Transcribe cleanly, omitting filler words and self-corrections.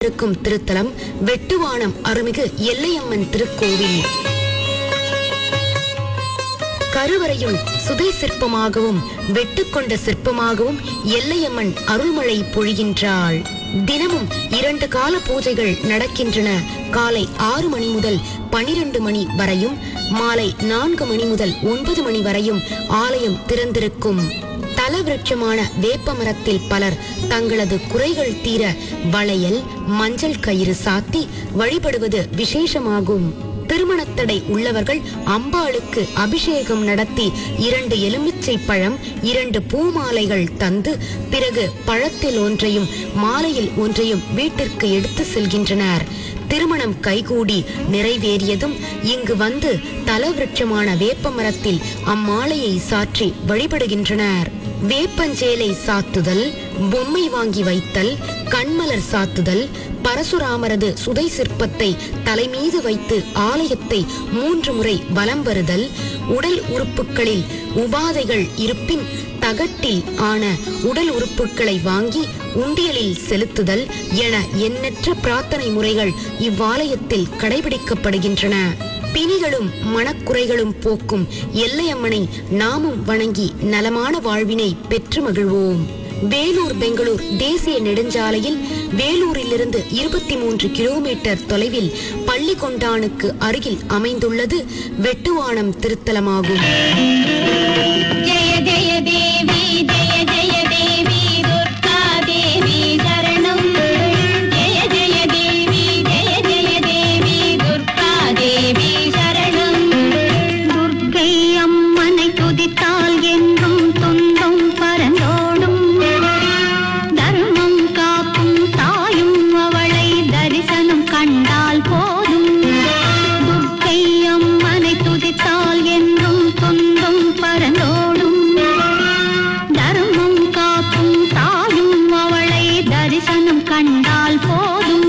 இருக்கும் திருத்தலம் வெட்டுவானம் அருள்மிகு எல்லையம்மன் திருக்கோவில். கருவறையும் சுதை சிற்பமாகவும் வெட்டுக்கொண்ட சிற்பமாகவும் எல்லையம்மன் அருள்மழை பொழிகின்றாள். தினமும் 2 கால பூஜைகள் நடக்கின்றன. காலை 6 மணி முதல் 12 மணி வரையும், மாலை 4 மணி முதல் 9 மணி வரையும் ஆலயம் திறந்திருக்கும். தலவிருட்சமான வேப்பமரத்தில் பலர் தங்களது குறைகள் தீர வளையல், மஞ்சள் கயிறு சாத்தி வழிபடுவது விசேஷமாகும். திருமணத்தடை உள்ளவர்கள் அம்பாளுக்கு அபிஷேகம் நடத்தி 2 எலுமிச்சை பழம், 2 பூமாலைகள் தந்து பிறகு பழத்தில் ஒன்றையும் மாலையில் ஒன்றையும் வீட்டிற்கு எடுத்து செல்கின்றனர். திருமணம் கைகூடி நிறைவேறியதும் இங்கு வந்து தலவிருட்சமான வேப்பமரத்தில் அம்மாலையை சாற்றி வழிபடுகின்றனர். வேப்பஞ்சேலை சாத்துதல், பொம்மை வாங்கி வைத்தல், கண்மலர் சாத்துதல், பரசுராமரது சுதை சிற்பத்தை தலைமீது வைத்து ஆலயத்தை 3 முறை வலம் வருதல், உடல் உறுப்புகளில் உபாதைகள் இருப்பின் தகட்டில் ஆன உடல் உறுப்புகளை வாங்கி உண்டியலில் செலுத்துதல் என எண்ணற்ற பிரார்த்தனை முறைகள் இவ்வாலயத்தில் கடைபிடிக்கப்படுகின்றன. பிணிகளும் மனக்குறைகளும் போக்கும் எல்லையம்மனை நாமும் வணங்கி நலமான வாழ்வினை பெற்று மகிழ்வோம். வேலூர் பெங்களூர் தேசிய நெடுஞ்சாலையில் வேலூரிலிருந்து 23 கிலோமீட்டர் தொலைவில் பள்ளிகொண்டானுக்கு அருகில் அமைந்துள்ளது வெட்டுவானம் திருத்தலமாகும். ஜெய ஜெய தேவி, ஜெய ஜெய தேவி, துர்கா தேவி சரணம். ஜெய ஜெய தேவி, ஜெய ஜெய தேவி, துர்கா தேவி சரணம். துர்க்கை அம்மனை துதித்தால் என்றும் துன்பம் பரந்தோடும். தர்மம் காக்கும் தாயும் அவளை தரிசனம் கண்டால் போதும். துர்க்கை அம்மனை துதித்தால் என்றும் துன்பம் பரந்தோடும். தர்மம் காக்கும் தாயும் அவளை தரிசனம் கண்டால் போதும்.